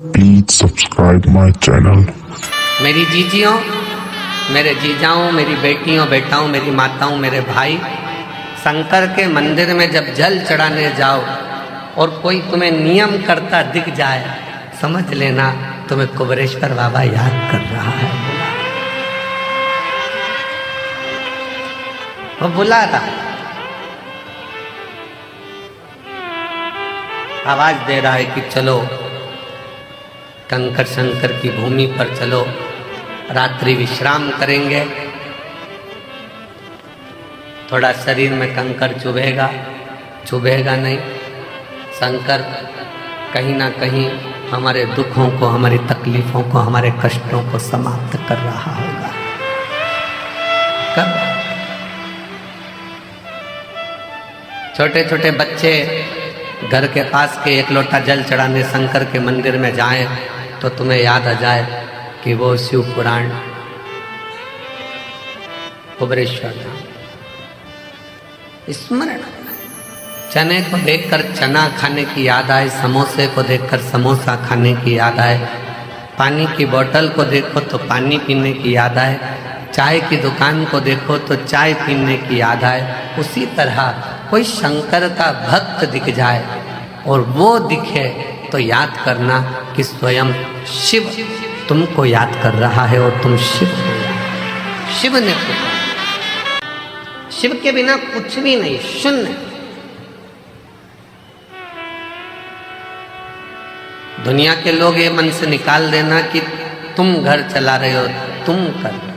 Please subscribe my channel. मेरी जीजियों, मेरे जीजाओं, मेरी बेटियों, बेटाओं, मेरी माताओं, मेरे भाई, शंकर के मंदिर में जब जल चढ़ाने जाओ और कोई तुम्हें नियम करता दिख जाए, समझ लेना तुम्हें कुबरेश्वर बाबा याद कर रहा है। वो बुला रहा है, आवाज दे रहा है कि चलो कंकर शंकर की भूमि पर चलो, रात्रि विश्राम करेंगे। थोड़ा शरीर में कंकर चुभेगा, चुभेगा नहीं। शंकर कहीं ना कहीं हमारे दुखों को, हमारी तकलीफों को, हमारे कष्टों को समाप्त कर रहा होगा। कब छोटे छोटे बच्चे घर के पास के एक लोटा जल चढ़ाने शंकर के मंदिर में जाएं तो तुम्हें याद आ जाए कि वो शिव पुराण कुबरेश्वर धाम स्मरण। चने को देखकर चना खाने की याद आए, समोसे को देखकर समोसा खाने की याद आए, पानी की बोतल को देखो तो पानी पीने की याद आए, चाय की दुकान को देखो तो चाय पीने की याद आए। उसी तरह कोई शंकर का भक्त दिख जाए और वो दिखे तो याद करना कि स्वयं शिव तुमको याद कर रहा है और तुम शिव हो। शिव ने शिव के बिना कुछ भी नहीं, शून्य। दुनिया के लोग ये मन से निकाल देना कि तुम घर चला रहे हो, तुम कर रहे हो।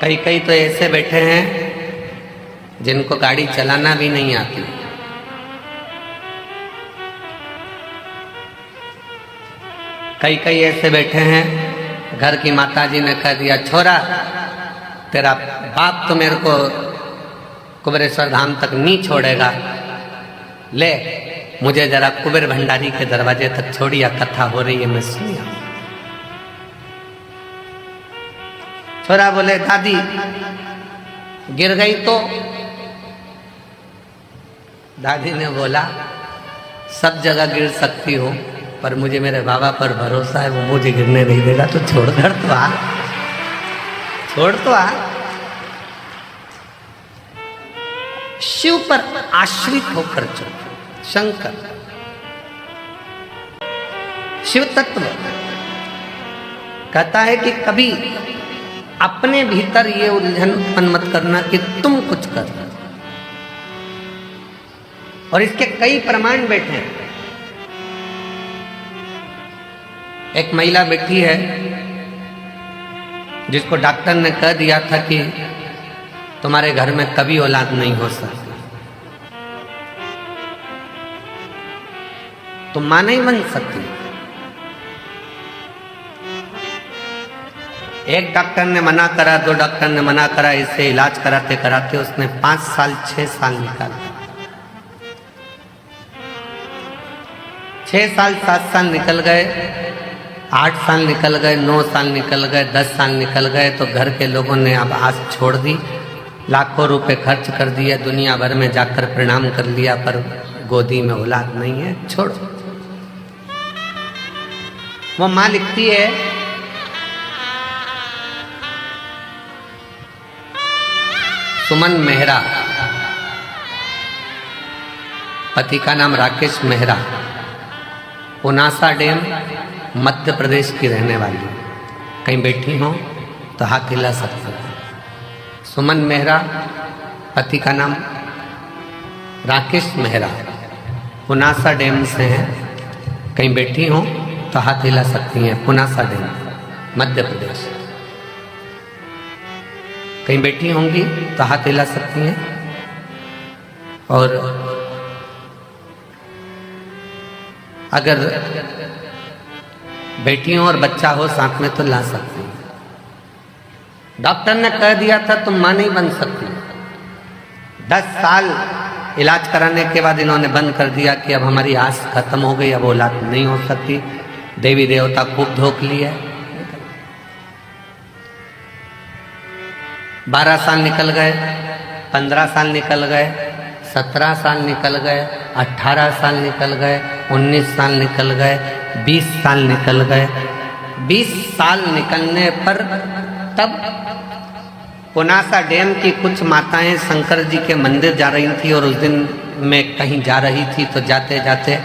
कई कई तो ऐसे बैठे हैं जिनको गाड़ी चलाना भी नहीं आती। कई कई ऐसे बैठे हैं, घर की माताजी ने कह दिया छोरा तेरा बाप तो मेरे को कुबरेश्वर धाम तक नहीं छोड़ेगा, ले मुझे जरा कुबेर भंडारी के दरवाजे तक छोड़िया, कथा हो रही है मैं सुनिया। छोरा बोले दादी गिर गई तो? दादी ने बोला सब जगह गिर सकती हो पर मुझे मेरे बाबा पर भरोसा है, वो मुझे गिरने नहीं देगा, तो छोड़ कर तो आ, छोड़ तो आ। शिव पर आश्रित होकर चलो। शंकर शिव तत्व कहता है कि कभी अपने भीतर ये उलझन उत्पन्न मत करना कि तुम कुछ कर, और इसके कई प्रमाण बैठे हैं। एक महिला बैठी है जिसको डॉक्टर ने कह दिया था कि तुम्हारे घर में कभी औलाद नहीं हो सकती, तुम मां नहीं बन सकती। एक डॉक्टर ने मना करा, दो डॉक्टर ने मना करा, इससे इलाज कराते कराते उसने 5 साल 6 साल निकाला। 6 साल 7 साल निकल गए, 8 साल निकल गए, 9 साल निकल गए, 10 साल निकल गए, तो घर के लोगों ने अब आस छोड़ दी, लाखों रुपए खर्च कर दिए, दुनिया भर में जाकर प्रणाम कर लिया, पर गोदी में औलाद नहीं है, छोड़ो। वो मां लिखती है सुमन मेहरा, पति का नाम राकेश मेहरा, पुनासा डैम मध्य प्रदेश की रहने वाली। कहीं बैठी हो तो हाथ हिला सकते हो। सुमन मेहरा, पति का नाम राकेश मेहरा, पुनासा डैम से हैं। कहीं बैठी हो तो हाथ हिला सकती हैं। पुनासा डैम मध्य प्रदेश। कहीं बैठी होंगी तो हाथ हिला सकती हैं। और अगर बेटी हो और बच्चा हो साथ में तो ला सकती हैं। डॉक्टर ने कह दिया था तुम मां नहीं बन सकती। 10 साल इलाज कराने के बाद इन्होंने बंद कर दिया कि अब हमारी आस खत्म हो गई, अब औलाद नहीं हो सकती। देवी देवता खूब धोख लिए। 12 साल निकल गए, 15 साल निकल गए, 17 साल निकल गए, 18 साल निकल गए, 19 साल निकल गए, 20 साल निकल गए। 20 साल निकलने पर तब पुनासा डैम की कुछ माताएं शंकर जी के मंदिर जा रही थी और उस दिन मैं कहीं जा रही थी, तो जाते जाते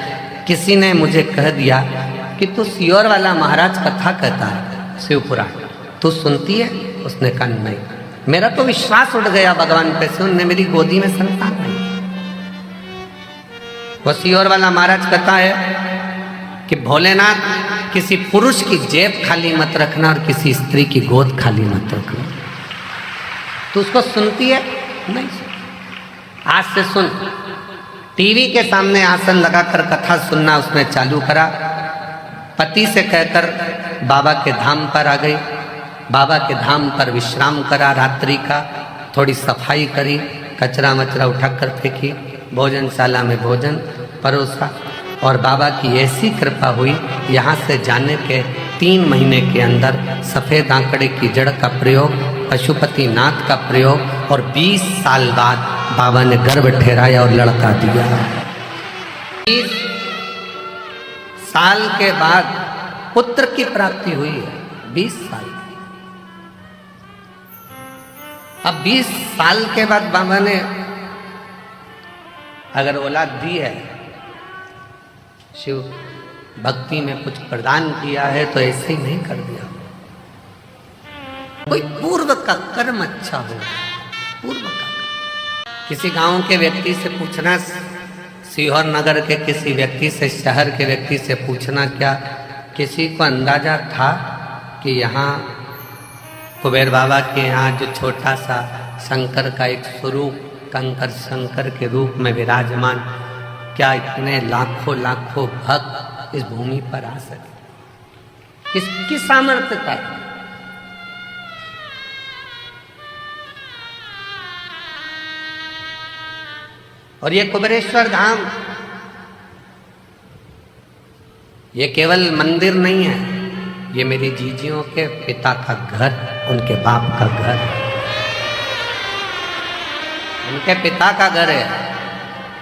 किसी ने मुझे कह दिया कि तू सियोर वाला महाराज कथा कहता है, शिव पुराण तू सुनती है? उसने कहा नहीं। मेरा तो विश्वास उठ गया भगवान पे से, उनने मेरी गोदी में संतान नहीं। वो सियोर वाला महाराज कहता है कि भोलेनाथ किसी पुरुष की जेब खाली मत रखना और किसी स्त्री की गोद खाली मत रखना। तो उसको सुनती है? नहीं। आज से सुन। टीवी के सामने आसन लगाकर कथा सुनना उसने चालू करा। पति से कहकर बाबा के धाम पर आ गई। बाबा के धाम पर विश्राम करा रात्रि का, थोड़ी सफाई करी, कचरा मचरा उठाकर फेंकी, भोजनशाला में भोजन परोसा और बाबा की ऐसी कृपा हुई, यहाँ से जाने के 3 महीने के अंदर सफ़ेद आंकड़े की जड़ का प्रयोग, पशुपति नाथ का प्रयोग और 20 साल बाद बाबा ने गर्भ ठहराया और लड़का दिया। 20 साल के बाद पुत्र की प्राप्ति हुई है। 20 साल। अब 20 साल के बाद बाबा ने अगर औलाद दी है, शिव भक्ति में कुछ प्रदान किया है, तो ऐसे ही नहीं कर दिया। कोई पूर्व का कर्म अच्छा हो, पूर्व का। किसी गांव के व्यक्ति से पूछना, सीहोर नगर के किसी व्यक्ति से, शहर के व्यक्ति से पूछना, क्या किसी को अंदाजा था कि यहाँ कुबेर बाबा के यहाँ जो छोटा सा शंकर का एक स्वरूप, कंकर शंकर के रूप में विराजमान, क्या इतने लाखों लाखों भक्त इस भूमि पर आ सके? किसकी सामर्थ्य था? और ये कुबेरेश्वर धाम ये केवल मंदिर नहीं है, ये मेरी जीजियों के पिता का घर, उनके बाप का घर, उनके पिता का घर है।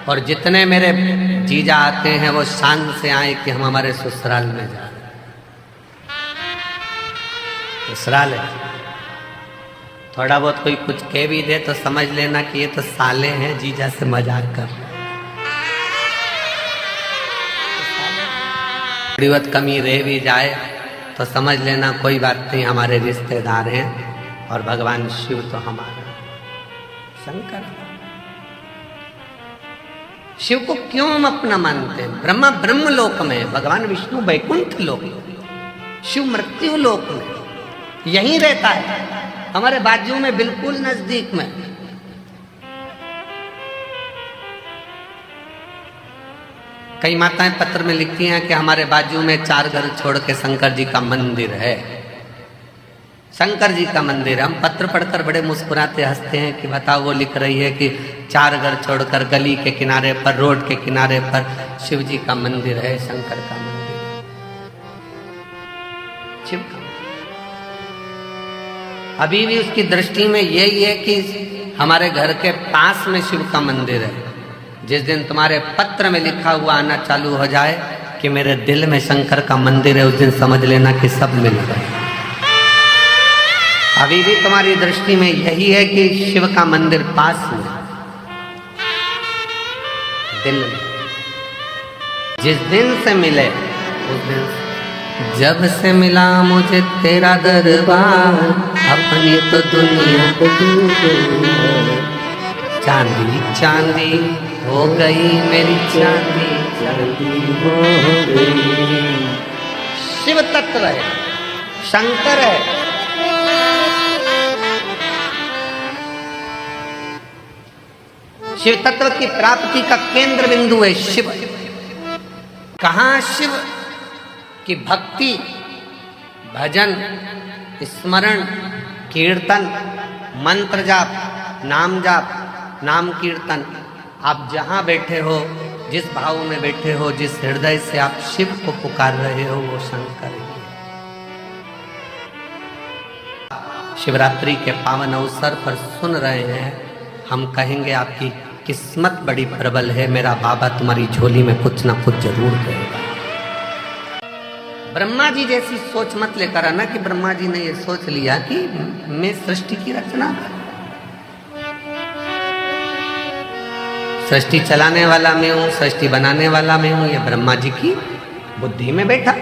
और जितने मेरे जीजा आते हैं वो शान से आए कि हम हमारे ससुराल में जा रहे हैं। ससुराल है। थोड़ा बहुत कोई कुछ कह भी दे तो समझ लेना कि ये तो साले हैं, जीजा से मजाक कर। थोड़ी बहुत कमी रह भी जाए तो समझ लेना कोई बात नहीं, हमारे रिश्तेदार हैं। और भगवान शिव तो हमारा शंकर। शिव को क्यों हम अपना मानते हैं? ब्रह्मा ब्रह्म लोक में, भगवान विष्णु वैकुंठ लोक में, शिव मृत्यु लोक में, यहीं रहता है, हमारे बाजू में, बिल्कुल नजदीक में। कई माताएं पत्र में लिखती हैं कि हमारे बाजू में 4 घर छोड़ के शंकर जी का मंदिर है। शंकर जी का मंदिर। हम पत्र पढ़कर बड़े मुस्कुराते हंसते हैं कि बताओ, वो लिख रही है कि 4 घर छोड़कर गली के किनारे पर, रोड के किनारे पर शिव जी का मंदिर है, शंकर का मंदिर है, शिव का। अभी भी उसकी दृष्टि में यही है कि हमारे घर के पास में शिव का मंदिर है। जिस दिन तुम्हारे पत्र में लिखा हुआ आना चालू हो जाए कि मेरे दिल में शंकर का मंदिर है, उस दिन समझ लेना कि सब मिल गए। अभी भी तुम्हारी दृष्टि में यही है कि शिव का मंदिर पास में, दिल में। जिस दिन से मिले उस दिन से, जब से मिला मुझे तेरा दरबार, अपनी तो दुनिया को चांदी चांदी हो गई मेरी, चांदी चांदी हो गई। शिव तत्व है, शंकर है। शिव तत्व की प्राप्ति का केंद्र बिंदु है शिव। कहाँ शिव की भक्ति, भजन, स्मरण, कीर्तन, मंत्र जाप, नाम जाप, नाम कीर्तन, आप जहाँ बैठे हो, जिस भाव में बैठे हो, जिस हृदय से आप शिव को पुकार रहे हो, वो शंकर है। शिवरात्रि के पावन अवसर पर सुन रहे हैं, हम कहेंगे आपकी किस्मत बड़ी प्रबल है, मेरा बाबा तुम्हारी झोली में कुछ ना कुछ जरूर देगा। ब्रह्मा जी जैसी सोच मत लेकर आना कि ब्रह्मा जी ने ये सोच लिया कि मैं सृष्टि की रचना, सृष्टि चलाने वाला मैं हूं, सृष्टि बनाने वाला मैं हूं। ये ब्रह्मा जी की बुद्धि में बैठा,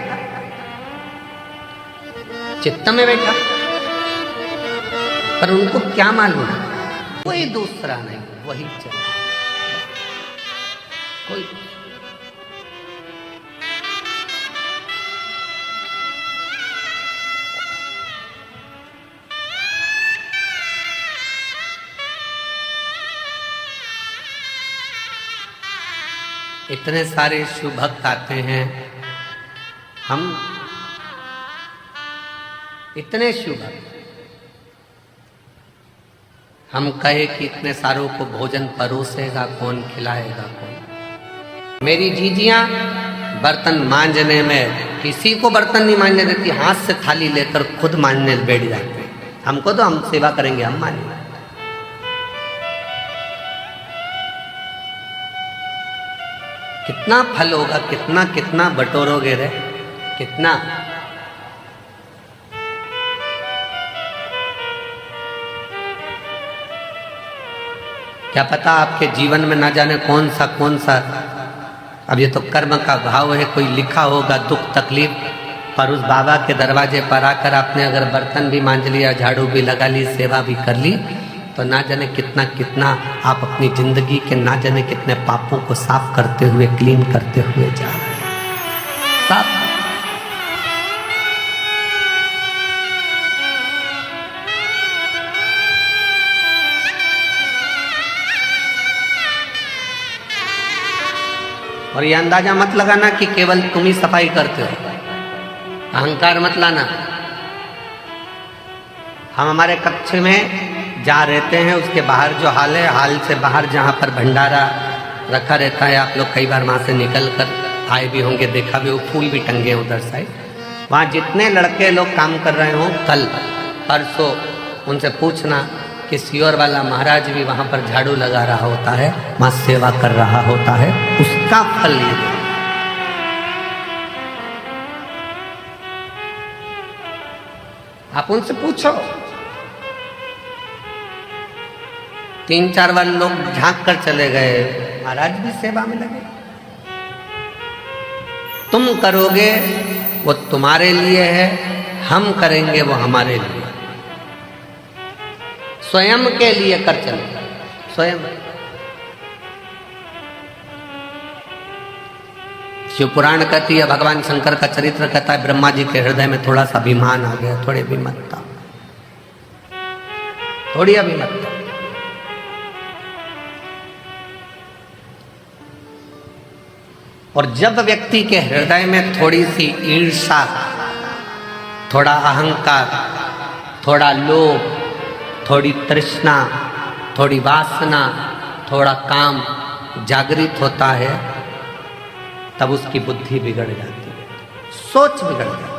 चित्त में बैठा, पर उनको क्या मालूम, कोई दूसरा नहीं, वही चला कोई। इतने सारे शिव भक्त आते हैं, हम इतने शिव भक्त, हम कहे कि इतने सारों को भोजन परोसेगा कौन, खिलाएगा कौन। मेरी जीजियां बर्तन मांजने में किसी को बर्तन नहीं मांजने देती, हाथ से थाली लेकर खुद मांजने बैठ जाते हैं। हमको तो हम सेवा करेंगे, हम मानेंगे। कितना फल होगा, कितना कितना बटोरोगे रे, कितना। क्या पता आपके जीवन में ना जाने कौन सा, अब ये तो कर्म का भाव है, कोई लिखा होगा दुख तकलीफ, पर उस बाबा के दरवाजे पर आकर आपने अगर बर्तन भी मांज लिया, झाड़ू भी लगा ली, सेवा भी कर ली, तो ना जाने कितना कितना आप अपनी जिंदगी के ना जाने कितने पापों को साफ करते हुए, क्लीन करते हुए जा रहे हैं। साफ और ये अंदाजा मत लगाना कि केवल तुम ही सफाई करते हो, अहंकार मत लाना। हम हमारे कक्ष में जहाँ रहते हैं उसके बाहर जो हाल है, हाल से बाहर जहाँ पर भंडारा रखा रहता है, आप लोग कई बार वहाँ से निकल कर आए भी होंगे, देखा भी हो, फूल भी टंगे हैं उधर साइड। वहाँ जितने लड़के लोग काम कर रहे हों, कल परसों उनसे पूछना कि सियोर वाला महाराज भी वहाँ पर झाड़ू लगा रहा होता है, वहाँ सेवा कर रहा होता है, उसका फल ये। आप उनसे पूछो। 3-4 बार लोग झांक कर चले गए, महाराज भी सेवा में लगे। तुम करोगे वो तुम्हारे लिए है, हम करेंगे वो हमारे लिए। स्वयं के लिए कर चले, स्वयं। शिव पुराण कहती है, भगवान शंकर का चरित्र कहता है, ब्रह्मा जी के हृदय में थोड़ा सा अभिमान आ गया, थोड़ी अभिमतता, थोड़ी अभिमतता। और जब व्यक्ति के हृदय में थोड़ी सी ईर्ष्या, थोड़ा अहंकार, थोड़ा लोभ, थोड़ी तृष्णा, थोड़ी वासना, थोड़ा काम जागृत होता है, तब उसकी बुद्धि बिगड़ जाती है, सोच बिगड़ जाती है,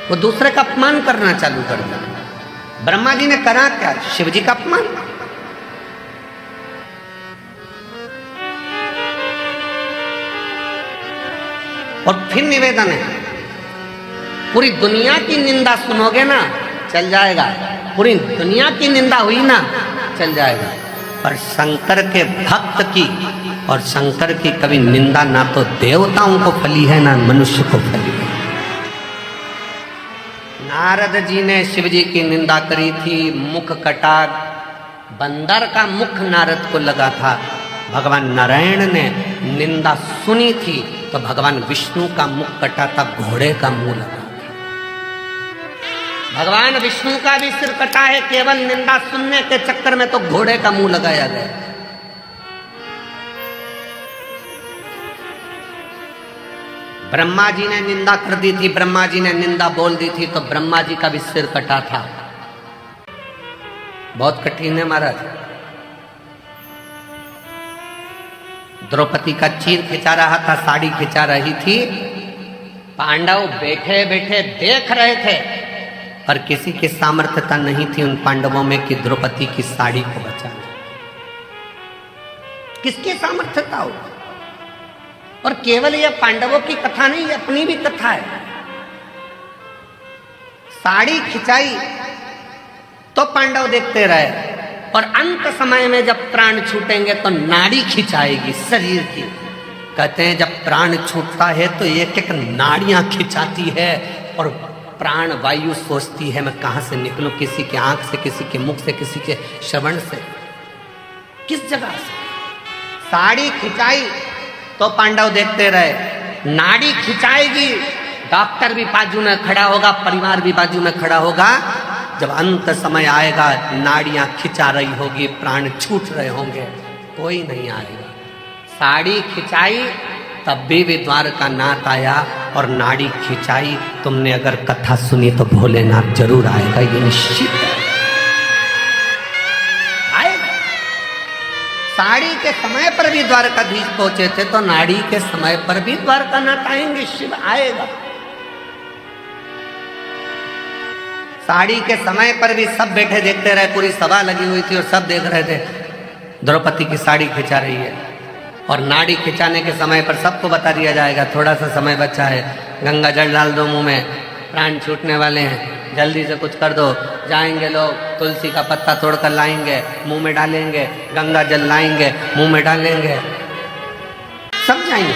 वो दूसरे का अपमान करना चालू कर देता। ब्रह्मा जी ने करा क्या? शिव जी का अपमान। और फिर निवेदन है, पूरी दुनिया की निंदा सुनोगे ना, चल जाएगा, पूरी दुनिया की निंदा हुई ना, चल जाएगा, पर शंकर के भक्त की और शंकर की कभी निंदा ना तो देवताओं को फली है, ना मनुष्य को फली है। नारद जी ने शिव जी की निंदा करी थी, मुख कटा, बंदर का मुख नारद को लगा था। भगवान नारायण ने निंदा सुनी थी तो भगवान विष्णु का मुख कटा था, घोड़े का मुंह लगा था। भगवान विष्णु का भी सिर कटा है, केवल निंदा सुनने के चक्कर में तो घोड़े का मुंह लगाया गया। ब्रह्मा जी ने निंदा कर दी थी, ब्रह्मा जी ने निंदा बोल दी थी तो ब्रह्मा जी का भी सिर कटा था। बहुत कठिन है महाराज। द्रौपदी का चीर खिंचा रहा था, साड़ी खिंचा रही थी, पांडव बैठे बैठे देख रहे थे, पर किसी की सामर्थ्यता नहीं थी उन पांडवों में कि द्रौपदी की साड़ी को बचाना। किसकी सामर्थ्यता हो? और केवल यह पांडवों की कथा नहीं, अपनी भी कथा है। साड़ी खिंचाई तो पांडव देखते रहे, और अंत समय में जब प्राण छूटेंगे तो नाड़ी खिंचाएगी शरीर की। कहते हैं जब प्राण छूटता है तो एक एक नाड़ियां खिंचाती है, और प्राण वायु सोचती है मैं कहां से निकलूं, किसी के आंख से, किसी के मुख से, किसी के श्रवण से, किस जगह से। साड़ी खिंचाई तो पांडव देखते रहे, नाड़ी खिंचाएगी, डॉक्टर भी बाजू में खड़ा होगा, परिवार भी बाजू में खड़ा होगा। जब अंत समय आएगा, नाड़ियां खिंचा रही होगी, प्राण छूट रहे होंगे, कोई नहीं आएगा। साड़ी खिंचाई तब भी द्वारका नाथ आया, और नाड़ी खिंचाई। तुमने अगर कथा सुनी तो भोलेनाथ जरूर आएगा, ये निश्चित है, आएगा। साड़ी के समय पर भी द्वारकाधीश पहुंचे थे, तो नाड़ी के समय पर भी द्वारका नाथ आएंगे, शिव आएगा। साड़ी के समय पर भी सब बैठे देखते रहे, पूरी सभा लगी हुई थी और सब देख रहे थे द्रौपदी की साड़ी खिंचा रही है। और नाड़ी खिंचाने के समय पर सबको बता दिया जाएगा थोड़ा सा समय बचा है, गंगा जल डाल दो मुंह में, प्राण छूटने वाले हैं, जल्दी से कुछ कर दो। जाएंगे लोग, तुलसी का पत्ता तोड़कर लाएंगे, मुंह में डालेंगे, गंगा जल लाएंगे, मुंह में डालेंगे, सब जाएंगे,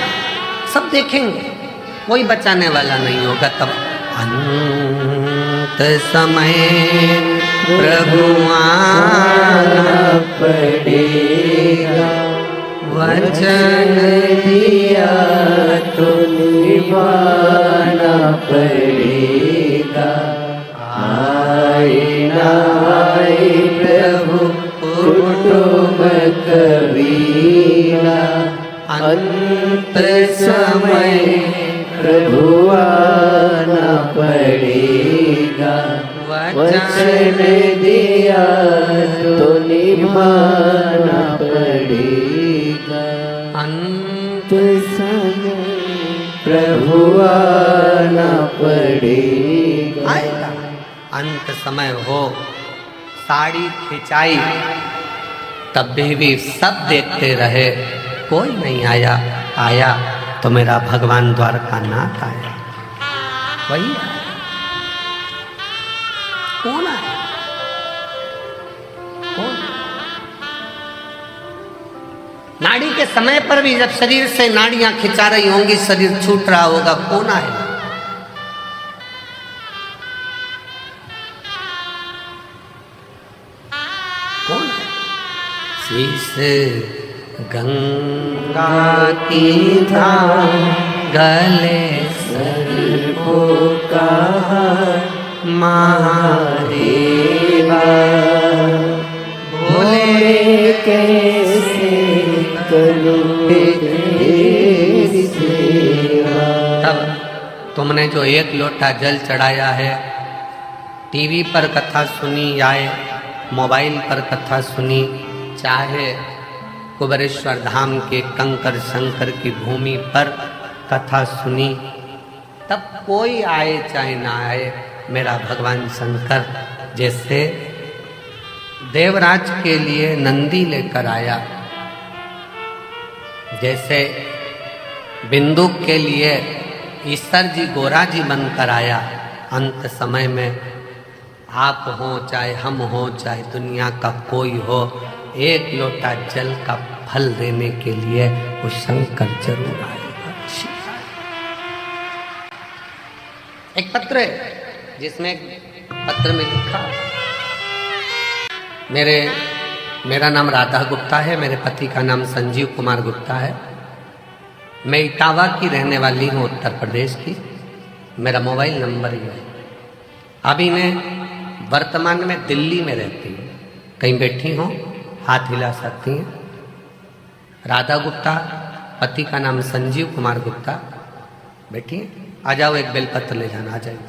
सब देखेंगे, कोई बचाने वाला नहीं होगा। तब अंत समय प्रभु आना पड़ेगा, वचन दिया तो निभाना पड़ेगा। आए ना आए प्रभु कुटुंब कबीरा, अंत समय प्रभु आना पड़ेगा, वचन दिया तो निभाना पड़ेगा। अंत समय प्रभु आना पड़ेगा, आएगा। अंत समय हो, साड़ी खिंचाई तब भी सब देखते रहे, कोई नहीं आया। आया तो मेरा भगवान द्वारका नाथ आया, वही आया। कौन आया? कौन? नाड़ी के समय पर भी जब शरीर से नाड़ियां खिंचा रही होंगी, शरीर छूट रहा होगा, कौन आया? कौन है? शीश गंगा की धार गले सर्पों का महादेवा, भोले कैसे करूं तेरी सेवा। तब तुमने जो एक लोटा जल चढ़ाया है, टीवी पर कथा सुनी या मोबाइल पर कथा सुनी, चाहे कुबेरेश्वर धाम के कंकर शंकर की भूमि पर कथा सुनी, तब कोई आए चाहे ना आए, मेरा भगवान शंकर जैसे देवराज के लिए नंदी लेकर आया, जैसे बिंदुक के लिए ईश्वर जी गोरा जी बनकर आया, अंत समय में आप हो चाहे हम हो चाहे दुनिया का कोई हो, एक लोटा जल का फल देने के लिए वो शंकर जरूर आएगा। एक पत्र है जिसमें पत्र में लिखा, मेरा नाम राधा गुप्ता है, मेरे पति का नाम संजीव कुमार गुप्ता है, मैं इटावा की रहने वाली हूँ, उत्तर प्रदेश की, मेरा मोबाइल नंबर ये है। अभी मैं वर्तमान में दिल्ली में रहती हूँ, कहीं बैठी हूँ, हाथ हिला सकती हैं। राधा गुप्ता, पति का नाम संजीव कुमार गुप्ता, बैठिए, आ जाओ, एक बेलपत्र ले जाना, आ जाइए।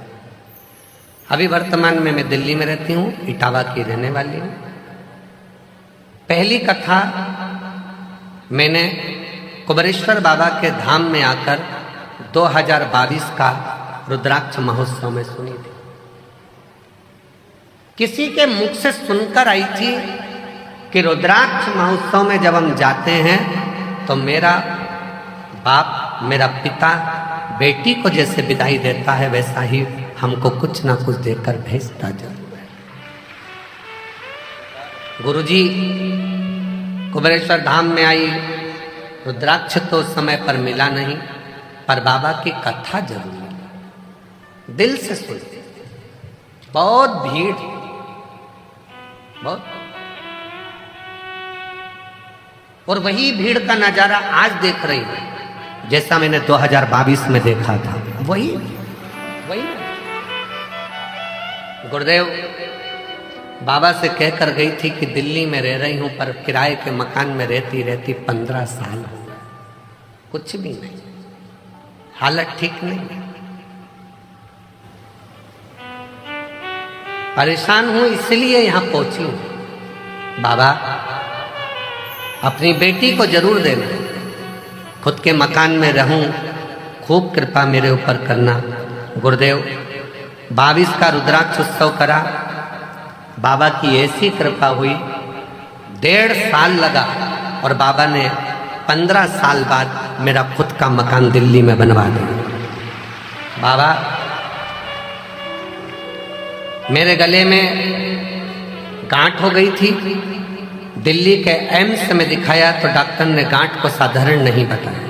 अभी वर्तमान में मैं दिल्ली में रहती हूँ, इटावा की रहने वाली हूँ। पहली कथा मैंने कुबेरेश्वर बाबा के धाम में आकर 2022 का रुद्राक्ष महोत्सव में सुनी थी। किसी के मुख से सुनकर आई थी कि रुद्राक्ष महोत्सव में जब हम जाते हैं तो मेरा बाप, मेरा पिता बेटी को जैसे विदाई देता है वैसा ही हमको कुछ ना कुछ देकर भेजता जरूर है। गुरुजी कुबेरेश्वर धाम में आई, रुद्राक्ष तो उस समय पर मिला नहीं, पर बाबा की कथा जरूर मिली। दिल से सुनते, बहुत भीड़, बहुत, और वही भीड़ का नजारा आज देख रही हूं जैसा मैंने 2022 में देखा था। वही गुरुदेव बाबा से कहकर गई थी कि दिल्ली में रह रही हूं पर किराए के मकान में रहती रहती 15 साल हो गए, कुछ भी नहीं, हालत ठीक नहीं, परेशान हूं इसलिए यहां पहुंची हूं। बाबा अपनी बेटी को जरूर देना, खुद के मकान में रहूं, खूब कृपा मेरे ऊपर करना। गुरुदेव 22 का रुद्राक्ष उत्सव करा, बाबा की ऐसी कृपा हुई, 1.5 साल लगा और बाबा ने 15 साल बाद मेरा खुद का मकान दिल्ली में बनवा दिया। बाबा मेरे गले में गांठ हो गई थी, दिल्ली के एम्स में दिखाया तो डॉक्टर ने गांठ को साधारण नहीं बताया,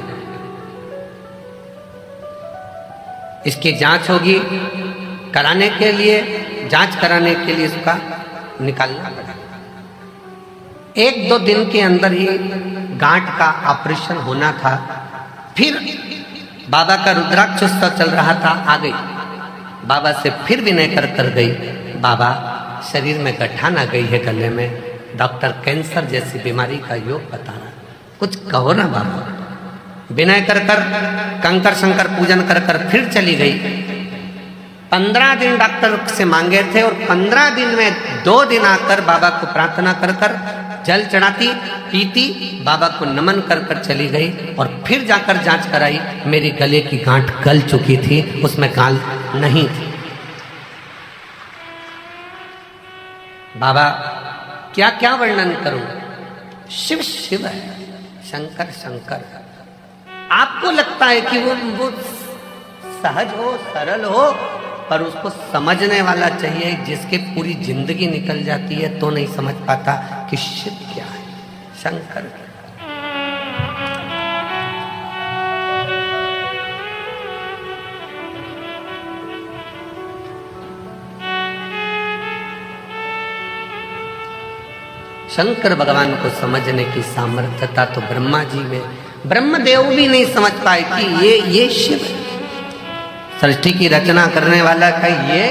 इसकी जांच होगी, कराने के लिए, जांच कराने के लिए इसका निकालना पड़ा। 1-2 दिन के अंदर ही गांठ का ऑपरेशन होना था। फिर बाबा का रुद्राक्ष उत्सव चल रहा था, आ गई बाबा से, फिर विनय कर गई, बाबा शरीर में गठान आ गई है गले में, डॉक्टर कैंसर जैसी बीमारी का योग बता रहा, कुछ कहो ना बाबा। विनय कर कंकर शंकर पूजन कर फिर चली गई। 15 दिन डॉक्टर से मांगे थे और 15 दिन में 2 दिन आकर बाबा को प्रार्थना कर जल चढ़ाती, पीती, बाबा को नमन कर चली गई और फिर जाकर जांच कराई, मेरी गले की गांठ गल चुकी थी, उसमें गाल नहीं थी। बाबा क्या क्या वर्णन करूं, शिव शिव है, शंकर शंकर है। आपको लगता है कि वो सहज हो, सरल हो, पर उसको समझने वाला चाहिए, जिसके पूरी जिंदगी निकल जाती है तो नहीं समझ पाता कि शिव क्या है, शंकर क्या है। शंकर भगवान को समझने की सामर्थ्यता तो ब्रह्मा जी में, ब्रह्मदेव भी नहीं समझ पाए कि ये शिव है, सृष्टि की रचना करने वाला का ये।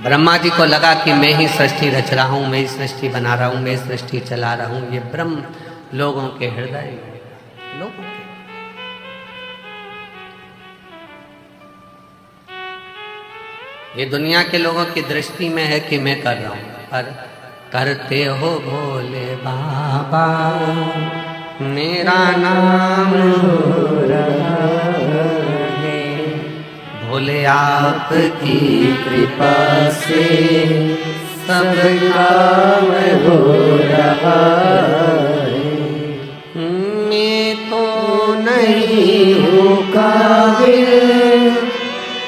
ब्रह्मा जी को लगा कि मैं ही सृष्टि रच रहा हूं, मैं ही सृष्टि बना रहा हूं, मैं सृष्टि चला रहा हूं। ये ब्रह्म लोगों के हृदय, लोगों के, ये दुनिया के लोगों की दृष्टि में है कि मैं कर रहा हूं, पर करते हो भोले बाबा, मेरा नाम हो रहा है, भोले आपकी कृपा से सब काम हो रहा है। मैं तो नहीं हूँ काबिल,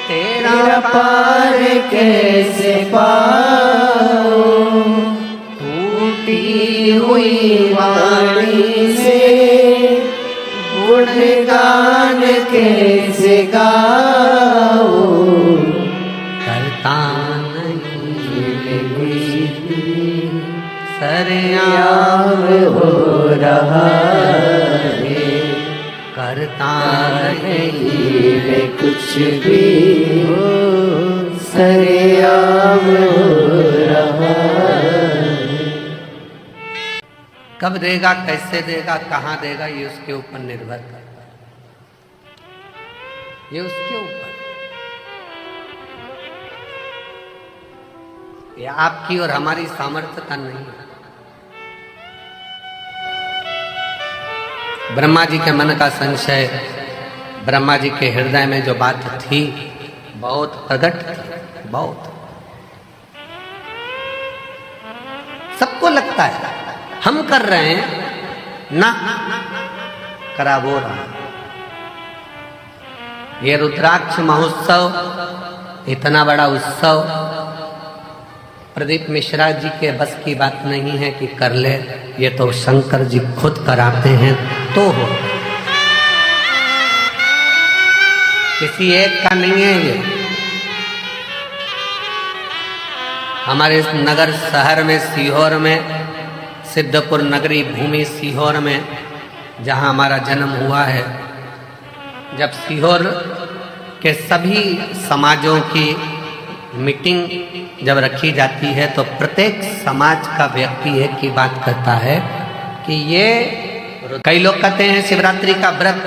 तेरा पार कैसे पाऊं, टूटी हुई वाणी से गुणगान कैसे गाऊं, करता नहीं सरेआम हो रहा है, करता नहीं मैं कुछ भी, सरेआम हो रहा है। कब देगा, कैसे देगा, कहाँ देगा, ये उसके ऊपर निर्भर करता है, ये उसके ऊपर, ये आपकी और हमारी सामर्थ्यता नहीं है। ब्रह्मा जी के मन का संशय ब्रह्मा जी के हृदय में जो बात थी बहुत प्रकट थी, बहुत। सबको लगता है हम कर रहे हैं ना, करा वो रहा। ये रुद्राक्ष महोत्सव इतना बड़ा उत्सव प्रदीप मिश्रा जी के बस की बात नहीं है कि कर ले, ये तो शंकर जी खुद कराते हैं तो हो, किसी एक का नहीं है ये। हमारे इस नगर शहर में सीहोर में, सिद्धपुर नगरी भूमि सीहोर में जहाँ हमारा जन्म हुआ है, जब सीहोर के सभी समाजों की मीटिंग जब रखी जाती है तो प्रत्येक समाज का व्यक्ति एक ही बात कहता है कि ये, कई लोग कहते हैं शिवरात्रि का व्रत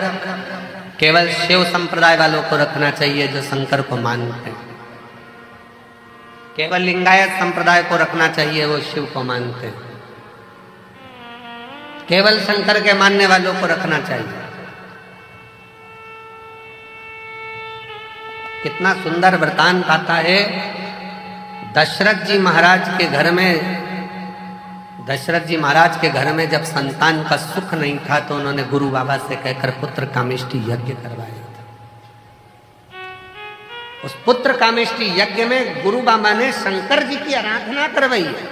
केवल शिव संप्रदाय वालों को रखना चाहिए जो शंकर को मानते हैं, केवल लिंगायत संप्रदाय को रखना चाहिए वो शिव को मानते हैं, केवल शंकर के मानने वालों को रखना चाहिए। कितना सुंदर वृतांत आता है। दशरथ जी महाराज के घर में, दशरथ जी महाराज के घर में जब संतान का सुख नहीं था तो उन्होंने गुरु बाबा से कहकर पुत्र कामेष्टि यज्ञ करवाया था। उस पुत्र कामेष्टि यज्ञ में गुरु बाबा ने शंकर जी की आराधना करवाई है।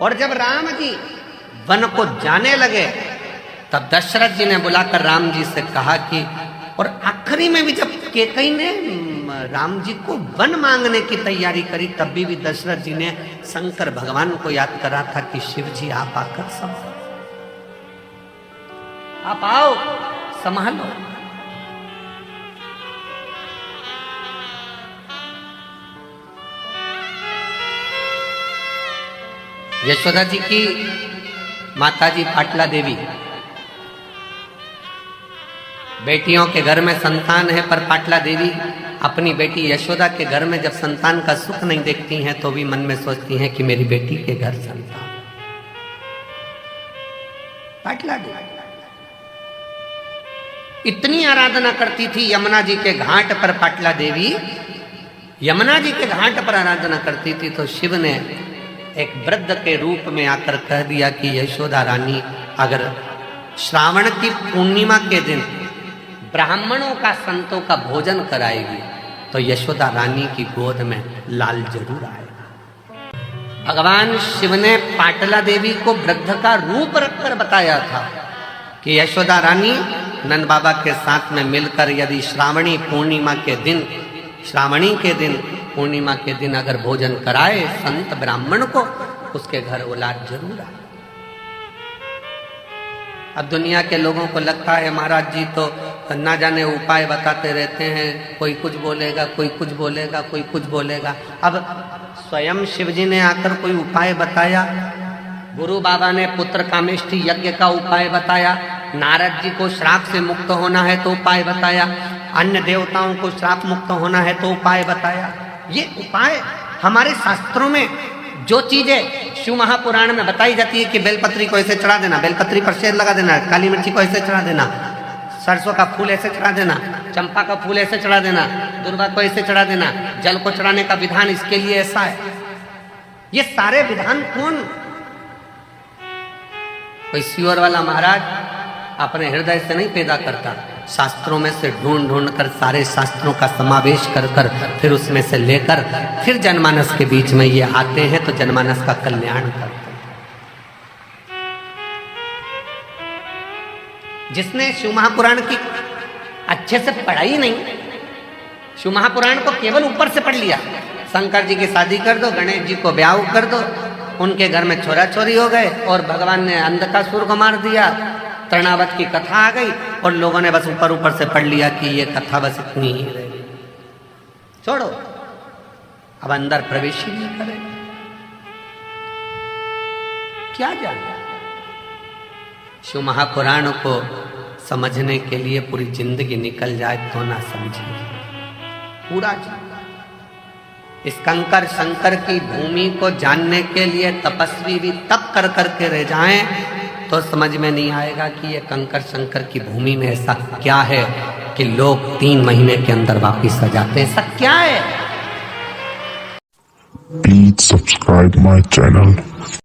और जब राम जी वन को जाने लगे तब दशरथ जी ने बुलाकर राम जी से कहा कि, और आखिरी में भी जब कैकेयी ने राम जी को वन मांगने की तैयारी करी तब भी दशरथ जी ने शंकर भगवान को याद करा था कि शिव जी आप आकर संभालो, आप आओ संभालो। यशोदा जी की माताजी पाटला देवी, बेटियों के घर में संतान है पर पाटला देवी अपनी बेटी यशोदा के घर में जब संतान का सुख नहीं देखती हैं तो भी मन में सोचती हैं कि मेरी बेटी के घर संतान। पाटला देवी इतनी आराधना करती थी यमुना जी के घाट पर। पाटला देवी यमुना जी के घाट पर आराधना करती थी तो शिव ने एक वृद्ध के रूप में आकर कह दिया कि यशोदा रानी अगर श्रावण की पूर्णिमा के दिन ब्राह्मणों का, संतों का भोजन कराएगी तो यशोदा रानी की गोद में लाल जरूर आएगा। भगवान शिव ने पाटला देवी को वृद्ध का रूप रखकर बताया था कि यशोदा रानी नंद बाबा के साथ में मिलकर यदि श्रावणी पूर्णिमा के दिन, श्रावणी के दिन, पूर्णिमा के दिन अगर भोजन कराए संत ब्राह्मण को, उसके घर औलाद जरूर आए। अब दुनिया के लोगों को लगता है महाराज जी तो ना जाने उपाय बताते रहते हैं, कोई कुछ बोलेगा, कोई कुछ बोलेगा, कोई कुछ बोलेगा। अब स्वयं शिव जी ने आकर कोई उपाय बताया, गुरु बाबा ने पुत्र कामेष्टि यज्ञ का उपाय बताया, नारद जी को श्राप से मुक्त होना है तो उपाय बताया, अन्य देवताओं को श्राप मुक्त होना है तो उपाय बताया। ये उपाय हमारे शास्त्रों में जो चीजें शिव महापुराण में बताई जाती है कि बेलपत्री को ऐसे चढ़ा देना, बेलपत्री पर शेर लगा देना, काली मिर्ची को ऐसे चढ़ा देना, सरसों का फूल ऐसे चढ़ा देना, चंपा का फूल ऐसे चढ़ा देना, दुर्वा को ऐसे चढ़ा देना, जल को चढ़ाने का विधान इसके लिए ऐसा है। ये सारे विधान कौन? कोई सीहोर वाला महाराज अपने हृदय से नहीं पैदा करता, शास्त्रों में से ढूंढ ढूंढ कर सारे शास्त्रों का समावेश कर कर फिर उसमें से लेकर फिर जनमानस के बीच में ये आते हैं तो जनमानस का कल्याण करते हैं। जिसने शिव महापुराण की अच्छे से पढ़ाई नहीं, शिव महापुराण को केवल ऊपर से पढ़ लिया, शंकर जी की शादी कर दो, गणेश जी को ब्याह कर दो, उनके घर में छोरा छोरी हो गए और भगवान ने अंधकासुर को मार दिया, तृणावत की कथा आ गई और लोगों ने बस ऊपर ऊपर से पढ़ लिया कि ये कथा बस इतनी ही रहेगी, छोड़ो, अब अंदर प्रवेश ही नहीं करेगा। क्या जाने? शिव महापुराण को समझने के लिए पूरी जिंदगी निकल जाए तो ना समझे पूरा इस कंकर शंकर की भूमि को जानने के लिए तपस्वी भी तप कर करके रह जाएं तो समझ में नहीं आएगा कि ये कंकर शंकर की भूमि में ऐसा क्या है कि लोग 3 महीने के अंदर वापिस आ जाते हैं। ऐसा क्या है? Please subscribe my channel.